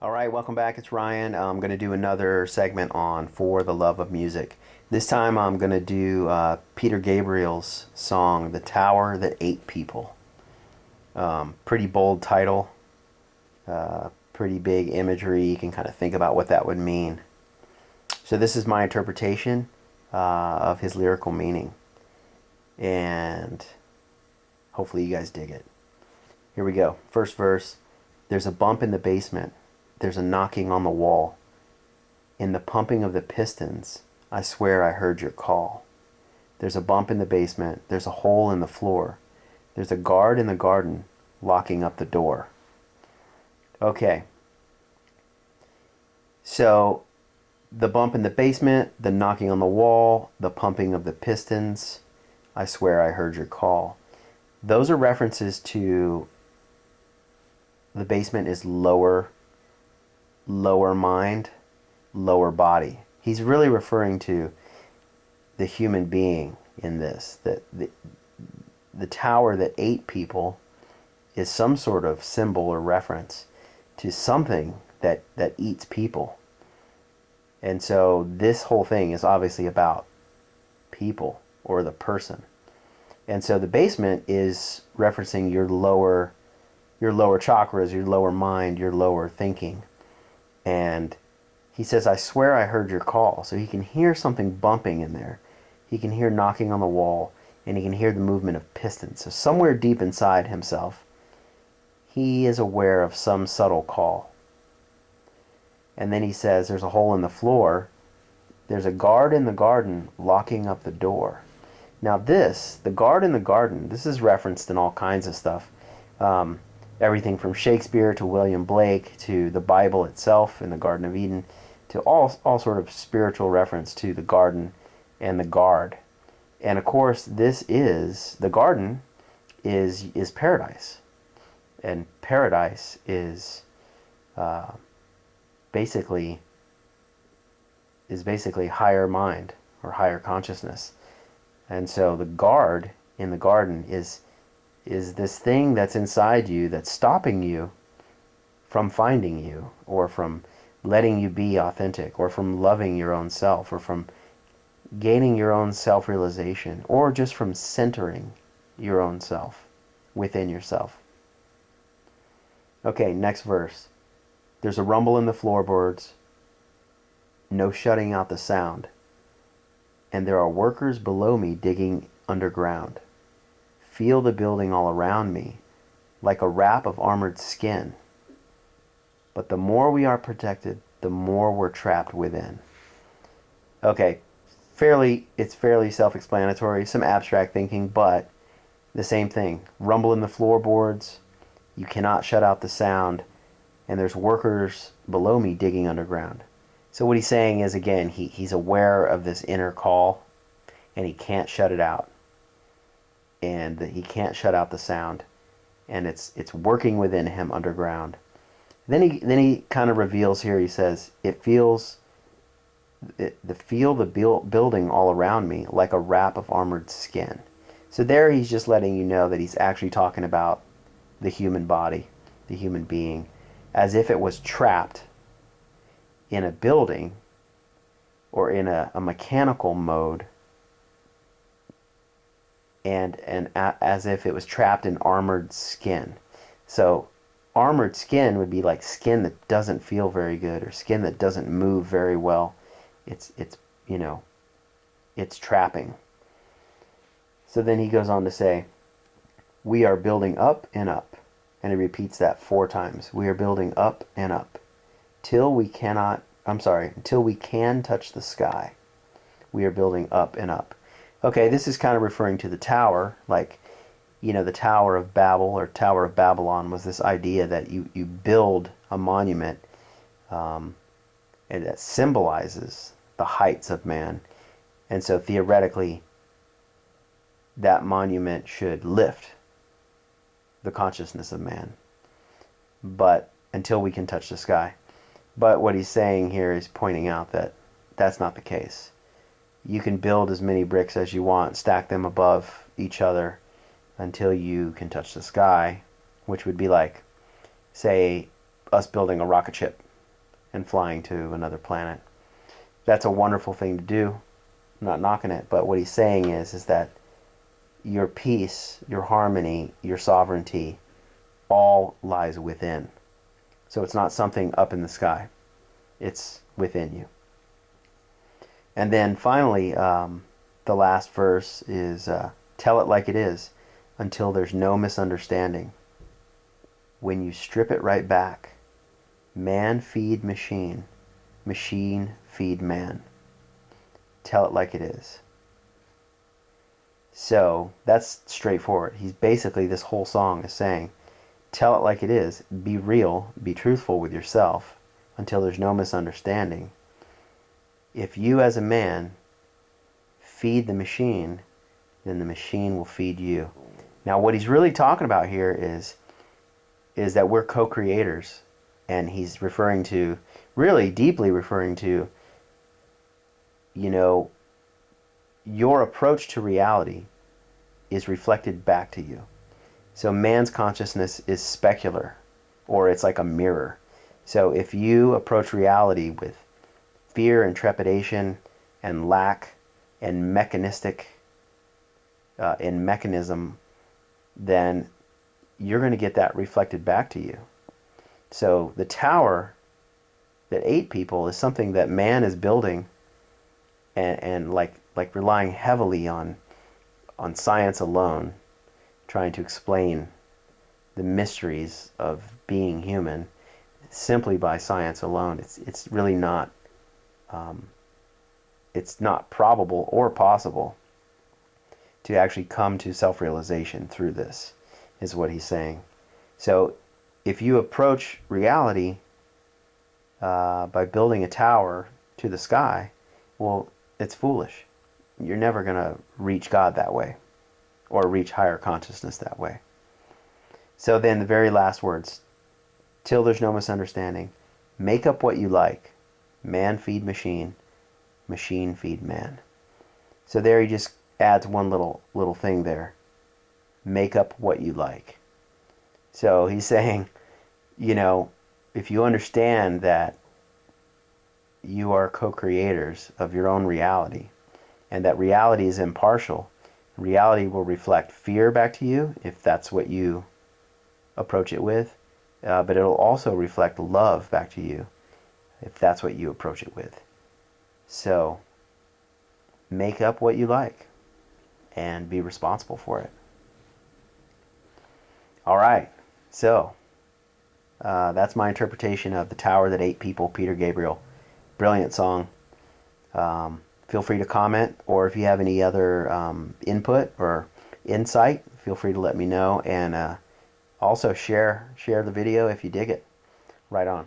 All right, welcome back. It's Ryan. I'm going to do another segment on For the Love of Music. This time I'm going to do Peter Gabriel's song, The Tower That Ate People. Pretty bold title, pretty big imagery. You can kind of think about what that would mean. So this is my interpretation of his lyrical meaning. And hopefully you guys dig it. Here we go. First verse. There's a bump in the basement. There's a knocking on the wall. In the pumping of the pistons, I swear I heard your call. There's a bump in the basement. There's a hole in the floor. There's a guard in the garden locking up the door. Okay. So the bump in the basement, the knocking on the wall, the pumping of the pistons, I swear I heard your call. Those are references to the basement is lower mind, lower body. He's really referring to the human being in this. That the tower that ate people is some sort of symbol or reference to something that eats people. And so this whole thing is obviously about people or the person. And so the basement is referencing your lower chakras, your lower mind, your lower thinking. And he says, I swear I heard your call. So he can hear something bumping in there. He can hear knocking on the wall, and he can hear the movement of pistons. So somewhere deep inside himself, he is aware of some subtle call. And then he says, there's a hole in the floor. There's a guard in the garden locking up the door. Now the guard in the garden, this is referenced in all kinds of stuff. Everything from Shakespeare to William Blake to the Bible itself in the Garden of Eden to all sort of spiritual reference to the garden and the guard. And of course, the garden is paradise. And paradise is basically higher mind or higher consciousness. And so the guard in the garden is this thing that's inside you that's stopping you from finding you, or from letting you be authentic, or from loving your own self, or from gaining your own self-realization, or just from centering your own self within yourself. Okay, next verse. There's a rumble in the floorboards, no shutting out the sound, and there are workers below me digging underground. Feel the building all around me, like a wrap of armored skin. But the more we are protected, the more we're trapped within. Okay, it's fairly self-explanatory, some abstract thinking, but the same thing. Rumble in the floorboards, you cannot shut out the sound, and there's workers below me digging underground. So what he's saying is, again, he's aware of this inner call, and he can't shut it out. And he can't shut out the sound, and it's working within him underground. Then he kind of reveals here. He says, feel the building all around me like a wrap of armored skin. So there he's just letting you know that he's actually talking about the human body, the human being, as if it was trapped in a building or in a mechanical mode, and as if it was trapped in armored skin. So armored skin would be like skin that doesn't feel very good, or skin that doesn't move very well. It's trapping. So then he goes on to say, we are building up and up. And he repeats that 4 times. We are building up and up until we can touch the sky. We are building up and up. Okay, this is kind of referring to the tower, like, the Tower of Babel or Tower of Babylon was this idea that you build a monument, and that symbolizes the heights of man. And so theoretically, that monument should lift the consciousness of man, but until we can touch the sky. But what he's saying here is pointing out that that's not the case. You can build as many bricks as you want, stack them above each other until you can touch the sky, which would be like, say, us building a rocket ship. and flying to another planet. That's a wonderful thing to do. I'm not knocking it, but what he's saying is that your peace, your harmony, your sovereignty all lies within. So it's not something up in the sky. It's within you. And then finally, the last verse is tell it like it is until there's no misunderstanding. When you strip it right back, man feed machine, machine feed man. Tell it like it is. So that's straightforward. He's basically, this whole song is saying, tell it like it is. Be real. Be truthful with yourself until there's no misunderstanding. If you as a man feed the machine, then the machine will feed you. Now what he's really talking about here is that we're co-creators, and he's referring to, really deeply referring to, you know, your approach to reality is reflected back to you. So man's consciousness is specular, or it's like a mirror. So if you approach reality with fear and trepidation and lack and mechanism, then you're going to get that reflected back to you. So the tower that ate people is something that man is building, and like relying heavily on science alone, trying to explain the mysteries of being human simply by science alone. It's really not it's not probable or possible to actually come to self-realization through this, is what he's saying. So if you approach reality by building a tower to the sky, well, it's foolish. You're never going to reach God that way, or reach higher consciousness that way. So then the very last words, till there's no misunderstanding, make up what you like. Man feed machine, machine feed man. So there he just adds one little thing there. Make up what you like. So he's saying, you know, if you understand that you are co-creators of your own reality, and that reality is impartial, reality will reflect fear back to you if that's what you approach it with, but it'll also reflect love back to you if that's what you approach it with. So make up what you like and be responsible for it. All right, so that's my interpretation of The Tower That Ate People, Peter Gabriel. Brilliant song. Feel free to comment, or if you have any other input or insight, feel free to let me know, and also share the video if you dig it. Right on.